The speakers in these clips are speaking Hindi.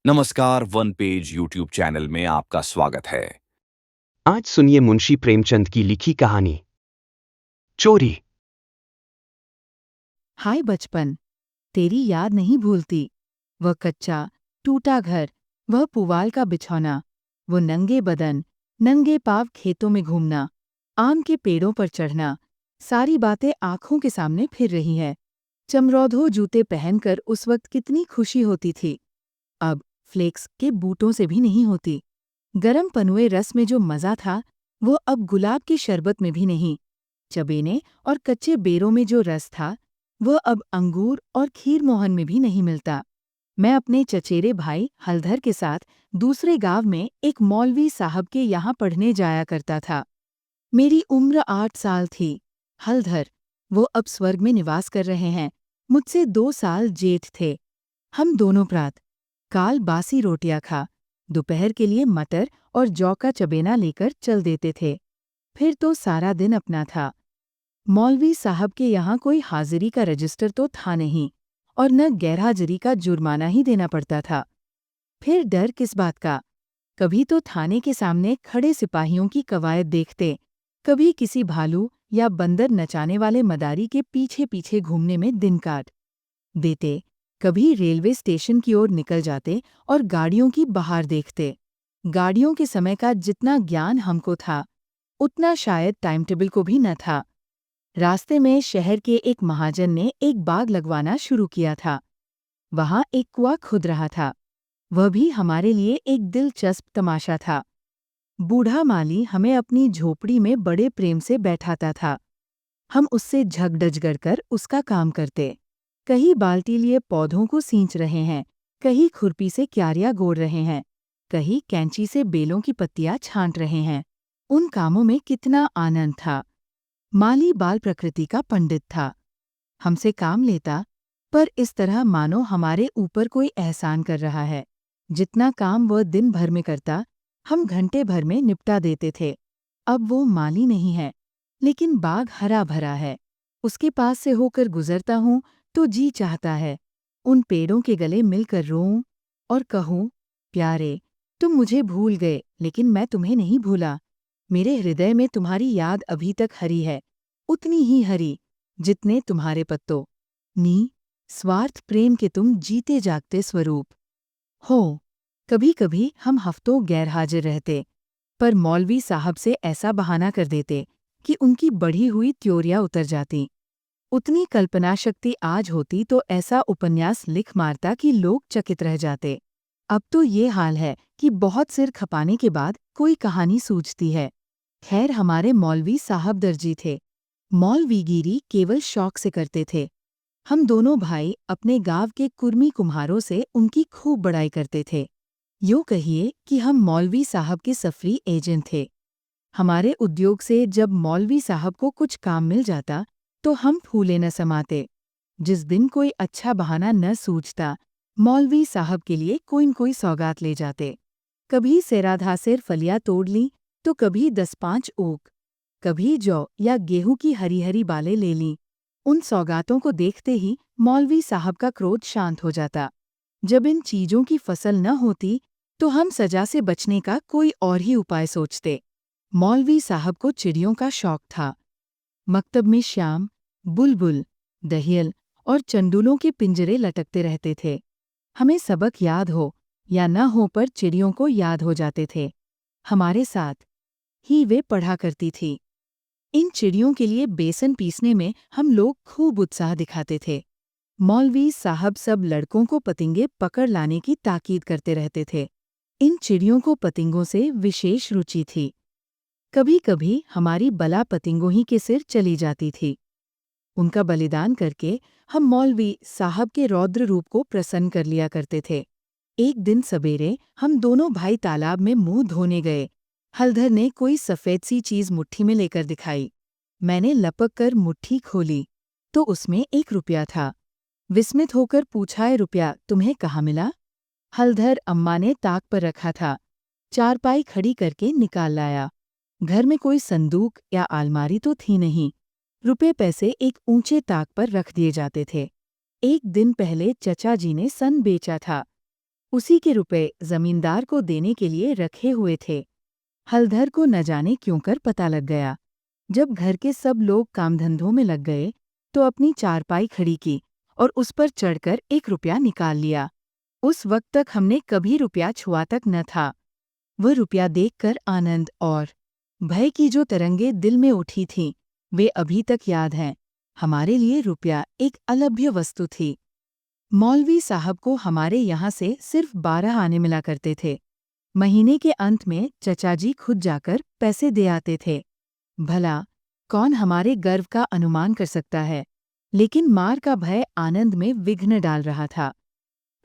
नमस्कार, वन पेज यूट्यूब चैनल में आपका स्वागत है। आज सुनिए मुंशी प्रेमचंद की लिखी कहानी चोरी। हाय बचपन, तेरी याद नहीं भूलती। वह कच्चा टूटा घर, वह पुवाल का बिछौना, वो नंगे बदन, नंगे पाँव खेतों में घूमना, आम के पेड़ों पर चढ़ना, सारी बातें आंखों के सामने फिर रही हैं। चमरौधो जूते पहनकर उस वक्त कितनी खुशी होती थी, अब फ्लेक्स के बूटों से भी नहीं होती। गरम पनुए रस में जो मज़ा था, वो अब गुलाब की शरबत में भी नहीं। चबेने और कच्चे बेरों में जो रस था, वह अब अंगूर और खीर मोहन में भी नहीं मिलता। मैं अपने चचेरे भाई हलधर के साथ दूसरे गांव में एक मौलवी साहब के यहाँ पढ़ने जाया करता था। मेरी उम्र 8 साल थी। हलधर, वो अब स्वर्ग में निवास कर रहे हैं, मुझसे 2 साल जेठ थे। हम दोनों प्रात काल बासी रोटियां खा दोपहर के लिए मटर और जौ का चबेना लेकर चल देते थे। फिर तो सारा दिन अपना था। मौलवी साहब के यहाँ कोई हाजिरी का रजिस्टर तो था नहीं और न गैरहाजिरी का जुर्माना ही देना पड़ता था। फिर डर किस बात का? कभी तो थाने के सामने खड़े सिपाहियों की कवायद देखते, कभी किसी भालू या बंदर नचाने वाले मदारी के पीछे पीछे घूमने में दिन काट देते, कभी रेलवे स्टेशन की ओर निकल जाते और गाड़ियों की बहार देखते। गाड़ियों के समय का जितना ज्ञान हमको था, उतना शायद टाइम टेबल को भी न था। रास्ते में शहर के एक महाजन ने एक बाग लगवाना शुरू किया था। वहां एक कुआं खुद रहा था। वह भी हमारे लिए एक दिलचस्प तमाशा था। बूढ़ा माली हमें अपनी झोपड़ी में बड़े प्रेम से बैठाता था। हम उससे झगड़झगड़ कर उसका काम करते। कहीं बाल्टी लिए पौधों को सींच रहे हैं, कहीं खुरपी से क्यारियां गोड़ रहे हैं, कहीं कैंची से बेलों की पत्तियां छांट रहे हैं। उन कामों में कितना आनंद था। माली बाल प्रकृति का पंडित था। हमसे काम लेता, पर इस तरह मानो हमारे ऊपर कोई एहसान कर रहा है। जितना काम वह दिन भर में करता, हम घंटे भर में निपटा देते थे। अब वो माली नहीं है, लेकिन बाग हरा भरा है। उसके पास से होकर गुजरता हूँ तो जी चाहता है उन पेड़ों के गले मिलकर रोऊं और कहूँ, प्यारे, तुम मुझे भूल गए, लेकिन मैं तुम्हें नहीं भूला। मेरे हृदय में तुम्हारी याद अभी तक हरी है, उतनी ही हरी जितने तुम्हारे पत्तों नी स्वार्थ प्रेम के तुम जीते जागते स्वरूप हो। कभी कभी हम हफ्तों गैरहाजिर रहते, पर मौलवी साहब से ऐसा बहाना कर देते कि उनकी बढ़ी हुई त्योरियां उतर जाती। उतनी कल्पना शक्ति आज होती तो ऐसा उपन्यास लिख मारता कि लोग चकित रह जाते। अब तो ये हाल है कि बहुत सिर खपाने के बाद कोई कहानी सूझती है। खैर, हमारे मौलवी साहब दर्जी थे। मौलवीगिरी केवल शौक से करते थे। हम दोनों भाई अपने गांव के कुर्मी कुम्हारों से उनकी खूब बड़ाई करते थे। यूँ कहिए कि हम मौलवी साहब के सफरी एजेंट थे। हमारे उद्योग से जब मौलवी साहब को कुछ काम मिल जाता, तो हम फूले न समाते। जिस दिन कोई अच्छा बहाना न सूझता, मौलवी साहब के लिए कोई न कोई सौगात ले जाते। कभी सेराधासेर फलियां तोड़ लीं, तो कभी 10-5 ऊख, कभी जौ या गेहूं की हरी हरी बालें ले लीं। उन सौगातों को देखते ही मौलवी साहब का क्रोध शांत हो जाता। जब इन चीजों की फसल न होती, तो हम सजा से बचने का कोई और ही उपाय सोचते। मौलवी साहब को चिड़ियों का शौक था। मकतब में श्याम, बुलबुल, दहियल और चंडुलों के पिंजरे लटकते रहते थे। हमें सबक याद हो या न हो, पर चिड़ियों को याद हो जाते थे। हमारे साथ ही वे पढ़ा करती थी। इन चिड़ियों के लिए बेसन पीसने में हम लोग खूब उत्साह दिखाते थे। मौलवी साहब सब लड़कों को पतिंगे पकड़ लाने की ताकीद करते रहते थे। इन चिड़ियों को पतिंगों से विशेष रुचि थी। कभी कभी हमारी बला पतिंगों ही के सिर चली जाती थी। उनका बलिदान करके हम मौलवी साहब के रौद्र रूप को प्रसन्न कर लिया करते थे। एक दिन सवेरे हम दोनों भाई तालाब में मुंह धोने गए। हलधर ने कोई सफ़ेद सी चीज़ मुट्ठी में लेकर दिखाई। मैंने लपक कर मुट्ठी खोली, तो उसमें 1 रुपया था। विस्मित होकर पूछा, "ये रुपया तुम्हें कहाँ मिला?" हलधर अम्मा ने ताक पर रखा था, चारपाई खड़ी करके निकाल लाया। घर में कोई संदूक या अलमारी तो थी नहीं। रुपए पैसे एक ऊंचे ताक पर रख दिए जाते थे। एक दिन पहले चचा जी ने सन बेचा था। उसी के रुपए जमींदार को देने के लिए रखे हुए थे। हलधर को न जाने क्यों कर पता लग गया। जब घर के सब लोग काम धंधों में लग गए तो अपनी चारपाई खड़ी की और उस पर चढ़कर 1 रुपया निकाल लिया। उस वक्त तक हमने कभी रुपया छुआ तक न था। वह रुपया देखकर आनंद और भय की जो तरंगे दिल में उठी थीं, वे अभी तक याद हैं। हमारे लिए रुपया एक अलभ्य वस्तु थी। मौलवी साहब को हमारे यहाँ से सिर्फ 12 आने मिला करते थे। महीने के अंत में चचा जी खुद जाकर पैसे दे आते थे। भला कौन हमारे गर्व का अनुमान कर सकता है, लेकिन मार का भय आनंद में विघ्न डाल रहा था।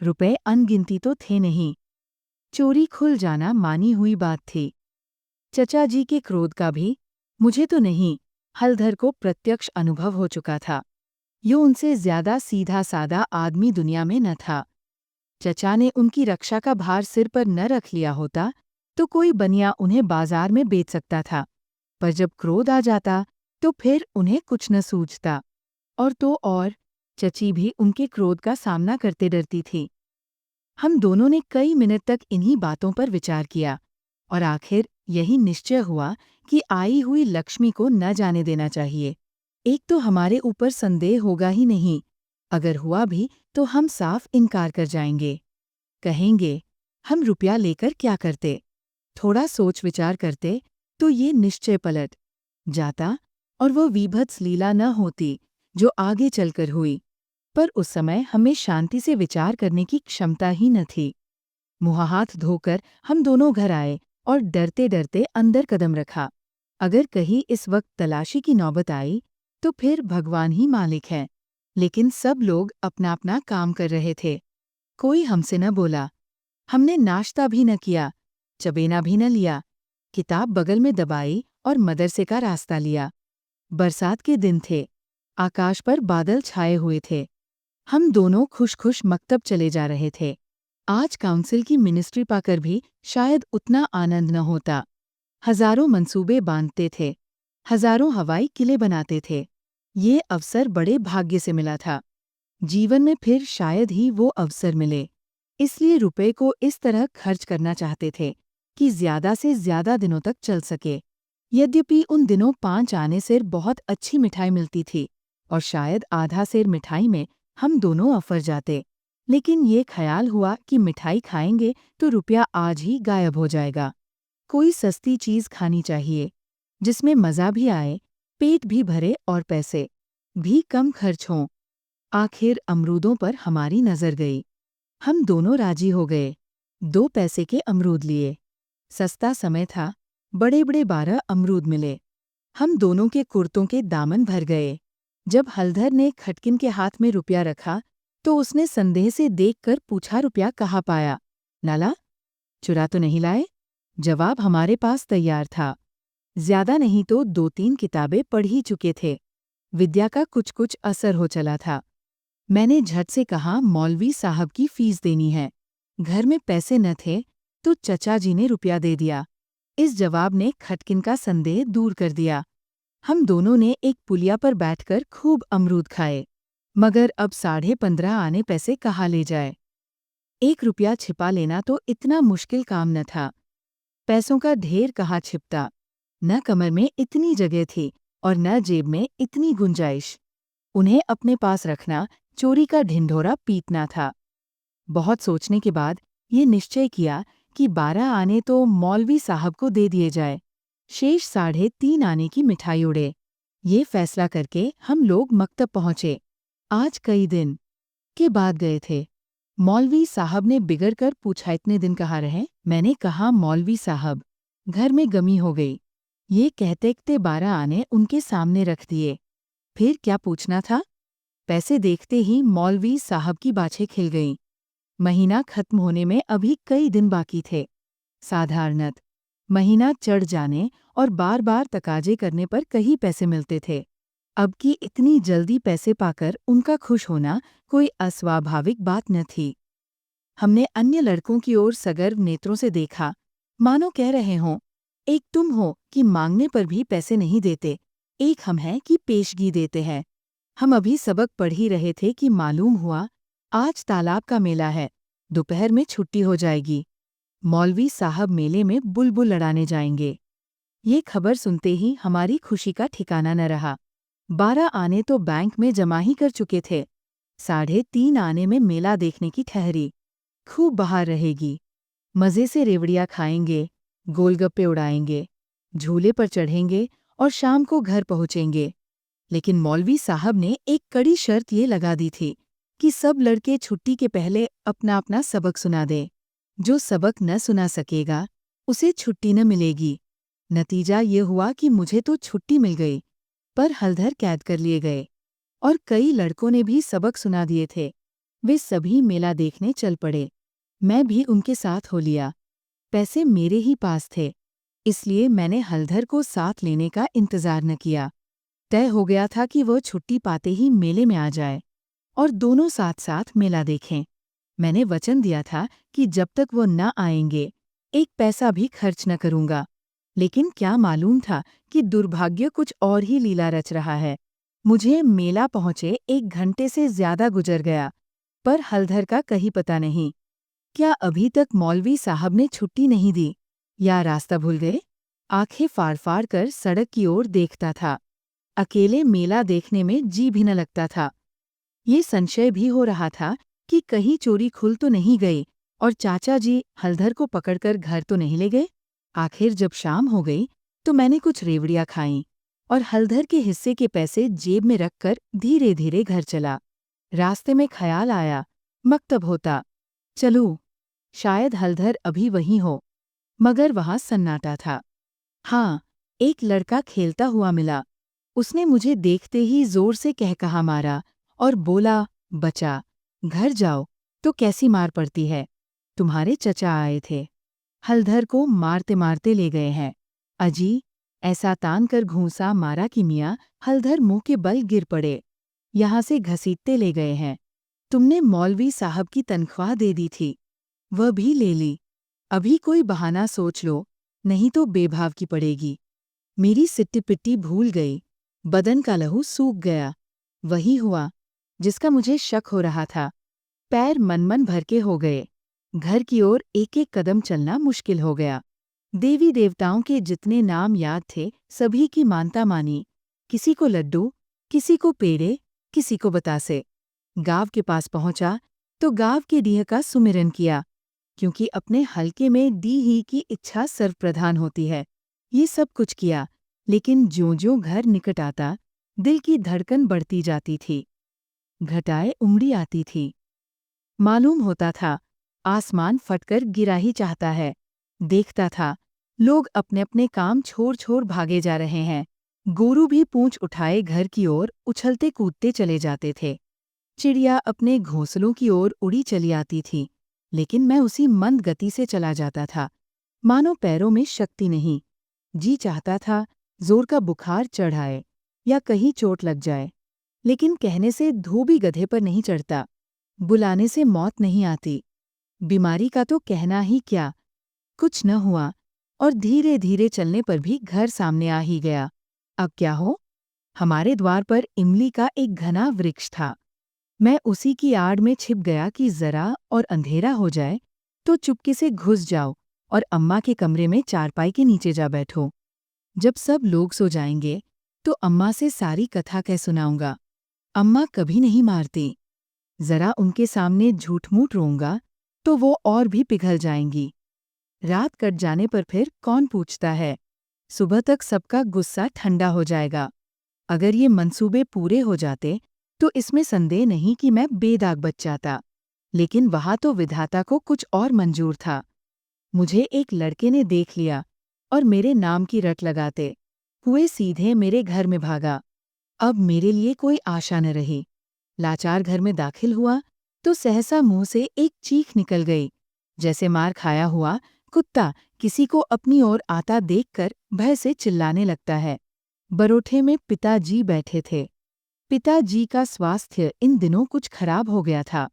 रुपए अनगिनती तो थे नहीं, चोरी खुल जाना मानी हुई बात थी। चचा जी के क्रोध का भी मुझे तो नहीं, हलधर को प्रत्यक्ष अनुभव हो चुका था। यो उनसे ज्यादा सीधा सादा आदमी दुनिया में न था। चचा ने उनकी रक्षा का भार सिर पर न रख लिया होता तो कोई बनिया उन्हें बाजार में बेच सकता था, पर जब क्रोध आ जाता तो फिर उन्हें कुछ न सूझता। और तो और चची भी उनके क्रोध का सामना करते डरती थी। हम दोनों ने कई मिनट तक इन्हीं बातों पर विचार किया और आखिर यही निश्चय हुआ कि आई हुई लक्ष्मी को न जाने देना चाहिए। एक तो हमारे ऊपर संदेह होगा ही नहीं, अगर हुआ भी तो हम साफ इनकार कर जाएंगे। कहेंगे हम रुपया लेकर क्या करते। थोड़ा सोच विचार करते तो ये निश्चय पलट जाता और वो वीभत्स लीला न होती जो आगे चलकर हुई। पर उस समय हमें शांति से विचार करने की क्षमता ही न थी। मुँह हाथ धोकर हम दोनों घर आए और डरते डरते अंदर कदम रखा। अगर कहीं इस वक्त तलाशी की नौबत आई तो फिर भगवान ही मालिक है। लेकिन सब लोग अपना अपना काम कर रहे थे। कोई हमसे न बोला। हमने नाश्ता भी न किया, चबेना भी न लिया। किताब बगल में दबाई और मदरसे का रास्ता लिया। बरसात के दिन थे, आकाश पर बादल छाए हुए थे। हम दोनों खुश खुश मकतब चले जा रहे थे। आज काउंसिल की मिनिस्ट्री पाकर भी शायद उतना आनंद न होता। हजारों मंसूबे बांधते थे, हजारों हवाई किले बनाते थे। ये अवसर बड़े भाग्य से मिला था। जीवन में फिर शायद ही वो अवसर मिले। इसलिए रुपए को इस तरह खर्च करना चाहते थे कि ज्यादा से ज्यादा दिनों तक चल सके। यद्यपि उन दिनों 5 आने से बहुत अच्छी मिठाई मिलती थी और शायद आधा सेर मिठाई में हम दोनों अफर जाते, लेकिन ये ख्याल हुआ कि मिठाई खाएंगे तो रुपया आज ही गायब हो जाएगा। कोई सस्ती चीज खानी चाहिए जिसमें मजा भी आए, पेट भी भरे और पैसे भी कम खर्च हों। आखिर अमरूदों पर हमारी नजर गई। हम दोनों राजी हो गए। 2 पैसे के अमरूद लिए। सस्ता समय था, बड़े बड़े 12 अमरूद मिले। हम दोनों के कुर्तों के दामन भर गए। जब हलधर ने खटकिन के हाथ में रुपया रखा तो उसने संदेह से देखकर पूछा, रुपया कहाँ पाया? नाला? चुरा तो नहीं लाए? जवाब हमारे पास तैयार था। ज्यादा नहीं तो 2-3 किताबें पढ़ ही चुके थे। विद्या का कुछ कुछ असर हो चला था। मैंने झट से कहा, मौलवी साहब की फीस देनी है। घर में पैसे न थे तो चचा जी ने रुपया दे दिया। इस जवाब ने खटकिन का संदेह दूर कर दिया। हम दोनों ने एक पुलिया पर बैठकर खूब अमरूद खाए, मगर अब 15.5 आने पैसे कहाँ ले जाए। 1 रुपया छिपा लेना तो इतना मुश्किल काम न था। पैसों का ढेर कहाँ छिपता। न कमर में इतनी जगह थी और न जेब में इतनी गुंजाइश। उन्हें अपने पास रखना चोरी का ढिंढोरा पीटना था। बहुत सोचने के बाद ये निश्चय किया कि 12 आने तो मौलवी साहब को दे दिए जाए, शेष 3.5 आने की मिठाई उड़े। ये फैसला करके हम लोग मकतब पहुँचे। आज कई दिन के बाद गए थे। मौलवी साहब ने बिगड़ कर पूछा, इतने दिन कहाँ रहे? मैंने कहा, मौलवी साहब, घर में गमी हो गई। ये कहते 12 आने उनके सामने रख दिए। फिर क्या पूछना था? पैसे देखते ही मौलवी साहब की बाछें खिल गईं। महीना खत्म होने में अभी कई दिन बाकी थे। साधारणत महीना चढ़ जाने और बार बार तकाजे करने पर कई पैसे मिलते थे। अब की इतनी जल्दी पैसे पाकर उनका खुश होना कोई अस्वाभाविक बात न थी। हमने अन्य लड़कों की ओर सगर्व नेत्रों से देखा, मानो कह रहे हों, एक तुम हो कि मांगने पर भी पैसे नहीं देते, एक हम हैं कि पेशगी देते हैं। हम अभी सबक पढ़ ही रहे थे कि मालूम हुआ आज तालाब का मेला है दोपहर में छुट्टी हो जाएगी। मौलवी साहब मेले में बुलबुल लड़ाने जाएंगे। ये खबर सुनते ही हमारी खुशी का ठिकाना न रहा। 12 आने तो बैंक में जमा ही कर चुके थे। 3.5 आने में मेला देखने की ठहरी। खूब बाहर रहेगी। मज़े से रेवड़ियाँ खाएंगे, गोलगप्पे उड़ाएंगे, झूले पर चढ़ेंगे और शाम को घर पहुँचेंगे। लेकिन मौलवी साहब ने एक कड़ी शर्त ये लगा दी थी कि सब लड़के छुट्टी के पहले अपना अपना सबक सुना दें। जो सबक न सुना सकेगा, उसे छुट्टी न मिलेगी। नतीजा ये हुआ कि मुझे तो छुट्टी मिल गई, पर हलधर कैद कर लिए गए। और कई लड़कों ने भी सबक सुना दिए थे। वे सभी मेला देखने चल पड़े। मैं भी उनके साथ हो लिया। पैसे मेरे ही पास थे, इसलिए मैंने हलधर को साथ लेने का इंतजार न किया। तय हो गया था कि वह छुट्टी पाते ही मेले में आ जाए और दोनों साथ साथ मेला देखें। मैंने वचन दिया था कि जब तक वो न आएंगे, एक पैसा भी खर्च न करूंगा। लेकिन क्या मालूम था कि दुर्भाग्य कुछ और ही लीला रच रहा है। मुझे मेला पहुंचे 1 घंटे से ज्यादा गुजर गया, पर हलधर का कहीं पता नहीं। क्या अभी तक मौलवी साहब ने छुट्टी नहीं दी, या रास्ता भूल गए? आंखें फाड़ फाड़ कर सड़क की ओर देखता था। अकेले मेला देखने में जी भी न लगता था। ये संशय भी हो रहा था कि कहीं चोरी खुल तो नहीं गई और चाचा जी हलधर को पकड़कर घर तो नहीं ले गए। आखिर जब शाम हो गई तो मैंने कुछ रेवड़ियाँ खाईं और हलधर के हिस्से के पैसे जेब में रखकर धीरे धीरे घर चला। रास्ते में ख्याल आया, मकतब होता। चलूं, शायद हलधर अभी वहीं हो। मगर वहां सन्नाटा था। हाँ, एक लड़का खेलता हुआ मिला। उसने मुझे देखते ही जोर से कहकहा मारा और बोला, बचा, घर जाओ तो कैसी मार पड़ती है। तुम्हारे चचा आए थे, हलधर को मारते मारते ले गए हैं। अजी, ऐसा तान कर घूंसा मारा कि मियाँ हलधर मुंह के बल गिर पड़े। यहाँ से घसीटते ले गए हैं। तुमने मौलवी साहब की तनख्वाह दे दी थी, वह भी ले ली। अभी कोई बहाना सोच लो, नहीं तो बेभाव की पड़ेगी। मेरी सिट्टी पिट्टी भूल गई, बदन का लहू सूख गया। वही हुआ जिसका मुझे शक हो रहा था। पैर मन भर के हो गए। घर की ओर एक एक कदम चलना मुश्किल हो गया। देवी देवताओं के जितने नाम याद थे सभी की मानता मानी। किसी को लड्डू, किसी को पेड़े, किसी को बतासे। गाँव के पास पहुंचा तो गाँव के डीह का सुमिरन किया, क्योंकि अपने हलके में डी ही की इच्छा सर्वप्रधान होती है। ये सब कुछ किया, लेकिन ज्यों-ज्यों घर निकट आता, दिल की धड़कन बढ़ती जाती थी। घटाएं उमड़ी आती थी। मालूम होता था, आसमान फटकर गिरा ही चाहता है। देखता था, लोग अपने अपने काम छोड़ छोड़ भागे जा रहे हैं। गोरू भी पूंछ उठाए घर की ओर उछलते कूदते चले जाते थे। चिड़िया अपने घोंसलों की ओर उड़ी चली आती थी, लेकिन मैं उसी मंद गति से चला जाता था, मानो पैरों में शक्ति नहीं। जी चाहता था जोर का बुखार चढ़ आए या कहीं चोट लग जाए, लेकिन कहने से धोबी गधे पर नहीं चढ़ता, बुलाने से मौत नहीं आती। बीमारी का तो कहना ही क्या, कुछ न हुआ और धीरे धीरे चलने पर भी घर सामने आ ही गया। अब क्या हो? हमारे द्वार पर इमली का एक घना वृक्ष था। मैं उसी की आड़ में छिप गया कि जरा और अंधेरा हो जाए तो चुपके से घुस जाओ और अम्मा के कमरे में चारपाई के नीचे जा बैठो। जब सब लोग सो जाएंगे तो अम्मा से सारी कथा कह सुनाऊंगा। अम्मा कभी नहीं मारती। जरा उनके सामने झूठ-मूठ रोऊंगा तो वो और भी पिघल जाएंगी। रात कट जाने पर फिर कौन पूछता है? सुबह तक सबका गुस्सा ठंडा हो जाएगा। अगर ये मंसूबे पूरे हो जाते तो इसमें संदेह नहीं कि मैं बेदाग बच जाता। लेकिन वहाँ तो विधाता को कुछ और मंजूर था। मुझे एक लड़के ने देख लिया और मेरे नाम की रट लगाते हुए सीधे मेरे घर में भागा। अब मेरे लिए कोई आशा न रही। लाचार घर में दाखिल हुआ तो सहसा मुंह से एक चीख निकल गई, जैसे मार खाया हुआ कुत्ता किसी को अपनी ओर आता देखकर भय से चिल्लाने लगता है। बरोठे में पिताजी बैठे थे। पिताजी का स्वास्थ्य इन दिनों कुछ खराब हो गया था।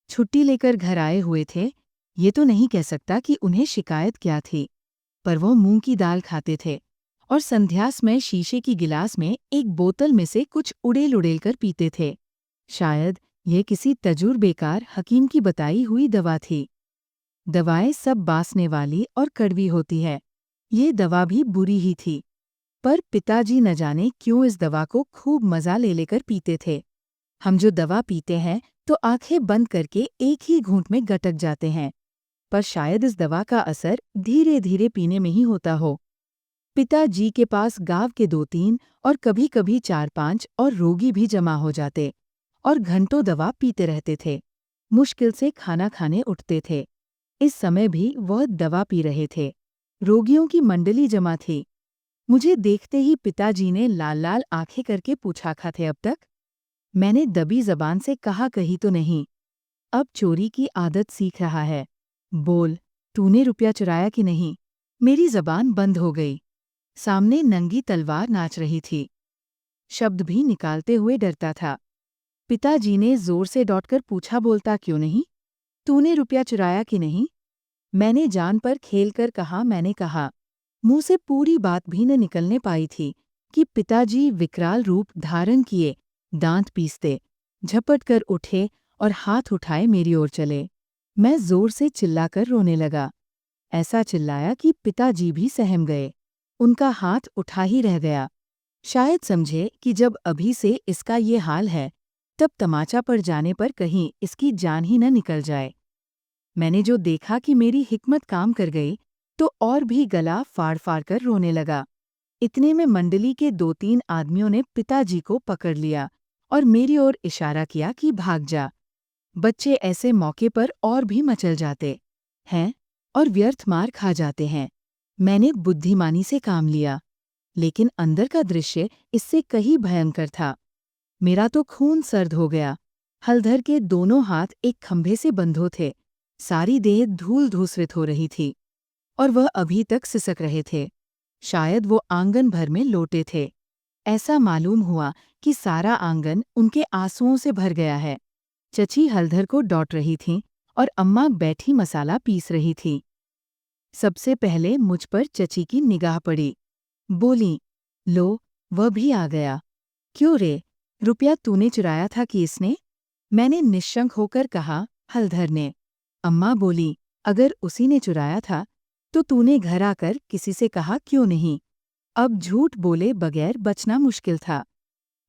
छुट्टी लेकर घर आए हुए थे। ये तो नहीं कह सकता कि उन्हें शिकायत क्या थी, पर वो मूंग की दाल खाते थे और संध्यास में शीशे की गिलास में एक बोतल में से कुछ उड़ेल उड़ेल कर पीते थे। शायद ये किसी तजुर्बेकार हकीम की बताई हुई दवा थी। दवाएं सब बासने वाली और कड़वी होती है। ये दवा भी बुरी ही थी। पर पिताजी न जाने क्यों इस दवा को खूब मजा ले लेकर पीते थे। हम जो दवा पीते हैं तो आंखें बंद करके एक ही घूंट में गटक जाते हैं, पर शायद इस दवा का असर धीरे धीरे पीने में ही होता हो। पिताजी के पास गांव के 2-3 और कभी-कभी 4-5 और रोगी भी जमा हो जाते और घंटों दवा पीते रहते थे। मुश्किल से खाना खाने उठते थे। इस समय भी वह दवा पी रहे थे। रोगियों की मंडली जमा थी। मुझे देखते ही पिताजी ने लाल लाल आंखें करके पूछा, खाते अब तक? मैंने दबी जबान से कहा, कही तो नहीं। अब चोरी की आदत सीख रहा है। बोल, तूने रुपया चुराया कि नहीं? मेरी जबान बंद हो गई। सामने नंगी तलवार नाच रही थी। शब्द भी निकालते हुए डरता था। पिताजी ने जोर से दौड़कर पूछा, बोलता क्यों नहीं? तूने रुपया चुराया कि नहीं? मैंने जान पर खेलकर कहा, मैंने कहा। मुंह से पूरी बात भी न निकलने पाई थी कि पिताजी विकराल रूप धारण किए, दांत पीसते, झपट कर उठे और हाथ उठाए मेरी ओर चले। मैं जोर से चिल्लाकर रोने लगा। ऐसा चिल्लाया कि पिताजी भी सहम गए। उनका हाथ उठा ही रह गया। शायद समझे कि जब अभी से इसका ये हाल है, तब तमाचा पड़ जाने पर कहीं इसकी जान ही न निकल जाए। मैंने जो देखा कि मेरी हिकमत काम कर गई, तो और भी गला फाड़ फाड़ कर रोने लगा। इतने में मंडली के 2-3 आदमियों ने पिताजी को पकड़ लिया और मेरी ओर इशारा किया कि भाग जा। बच्चे ऐसे मौके पर और भी मचल जाते हैं और व्यर्थ मार खा जाते हैं। मैंने बुद्धिमानी से काम लिया, लेकिन अंदर का दृश्य इससे कहीं भयंकर था। मेरा तो खून सर्द हो गया। हलधर के दोनों हाथ एक खंभे से बंधो थे। सारी देह धूल धूसरित हो रही थी और वह अभी तक सिसक रहे थे। शायद वो आंगन भर में लोटे थे। ऐसा मालूम हुआ कि सारा आंगन उनके आंसुओं से भर गया है। चची हलधर को डॉट रही थीं और अम्मा बैठी मसाला पीस रही थी। सबसे पहले मुझ पर चची की निगाह पड़ी। बोली, लो, वह भी आ गया। क्यों रे, रुपया तूने चुराया था कि इसने? मैंने निश्शंक होकर कहा, हलधर ने। अम्मा बोली, अगर उसी ने चुराया था तो तूने घर आकर किसी से कहा क्यों नहीं? अब झूठ बोले बगैर बचना मुश्किल था।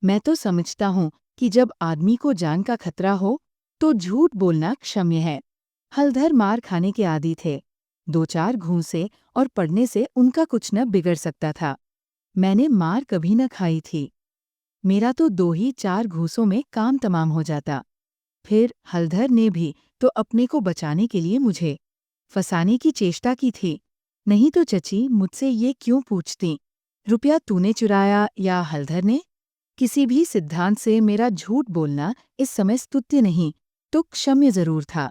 मैं तो समझता हूँ कि जब आदमी को जान का खतरा हो तो झूठ बोलना क्षम्य है। हलधर मार खाने के आदी थे। 2-4 घूंसे और पड़ने से उनका कुछ न बिगड़ सकता था। मैंने मार कभी न खाई थी। मेरा तो 2 ही 4 घूंसों में काम तमाम हो जाता। फिर हलधर ने भी तो अपने को बचाने के लिए मुझे फंसाने की चेष्टा की थी। नहीं तो चची मुझसे ये क्यों पूछती, रुपया तूने चुराया या हलधर ने? किसी भी सिद्धांत से मेरा झूठ बोलना इस समय स्तुत्य नहीं तो क्षम्य जरूर था।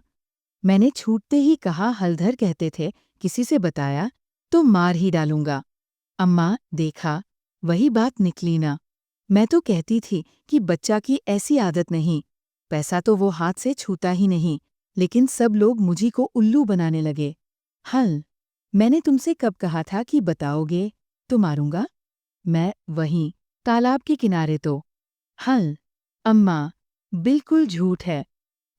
मैंने छूटते ही कहा, हलधर कहते थे किसी से बताया तो मार ही डालूंगा। अम्मा, देखा, वही बात निकली ना। मैं तो कहती थी कि बच्चा की ऐसी आदत नहीं। पैसा तो वो हाथ से छूता ही नहीं, लेकिन सब लोग मुझी को उल्लू बनाने लगे। हल, मैंने तुमसे कब कहा था कि बताओगे तो मारूंगा? मैं वहीं तालाब के किनारे तो। हल, अम्मा, बिल्कुल झूठ है।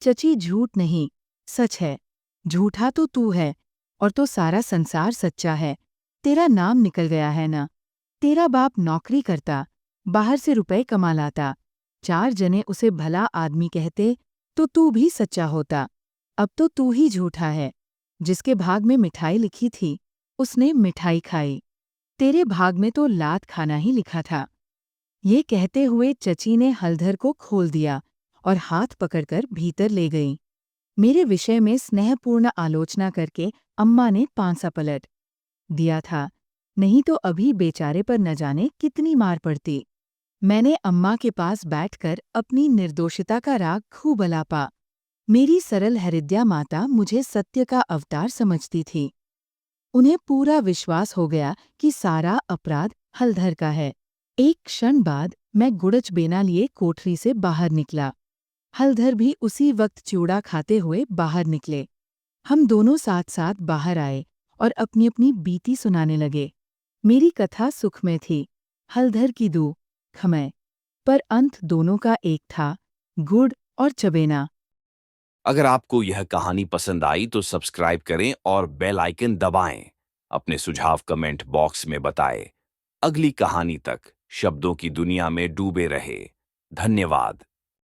चची झूठ नहीं, सच है। झूठा तो तू है और तो सारा संसार सच्चा है। तेरा नाम निकल गया है ना। तेरा बाप नौकरी करता, बाहर से रुपए कमा लाता, 4 जने उसे भला आदमी कहते तो तू भी सच्चा होता। अब तो तू ही झूठा है। जिसके भाग में मिठाई लिखी थी उसने मिठाई खाई। तेरे भाग में तो लात खाना ही लिखा था। ये कहते हुए चची ने हलधर को खोल दिया और हाथ पकड़कर भीतर ले गई। मेरे विषय में स्नेहपूर्ण आलोचना करके अम्मा ने पांसा पलट दिया था, नहीं तो अभी बेचारे पर न जाने कितनी मार पड़ती। मैंने अम्मा के पास बैठकर अपनी निर्दोषिता का राग खूब अलापा। मेरी सरल हृदया माता मुझे सत्य का अवतार समझती थी। उन्हें पूरा विश्वास हो गया कि सारा अपराध हलधर का है। एक क्षण बाद मैं गुड़च बेना लिए कोठरी से बाहर निकला। हलधर भी उसी वक्त चूड़ा खाते हुए बाहर निकले। हम दोनों साथ साथ बाहर आए और अपनी अपनी बीती सुनाने लगे। मेरी कथा सुखमय थी, हलधर की दुखमय, पर अंत दोनों का एक था, गुड़ और चबेना। अगर आपको यह कहानी पसंद आई तो सब्सक्राइब करें और बेल आइकन दबाएं। अपने सुझाव कमेंट बॉक्स में बताएं। अगली कहानी तक शब्दों की दुनिया में डूबे रहे। धन्यवाद।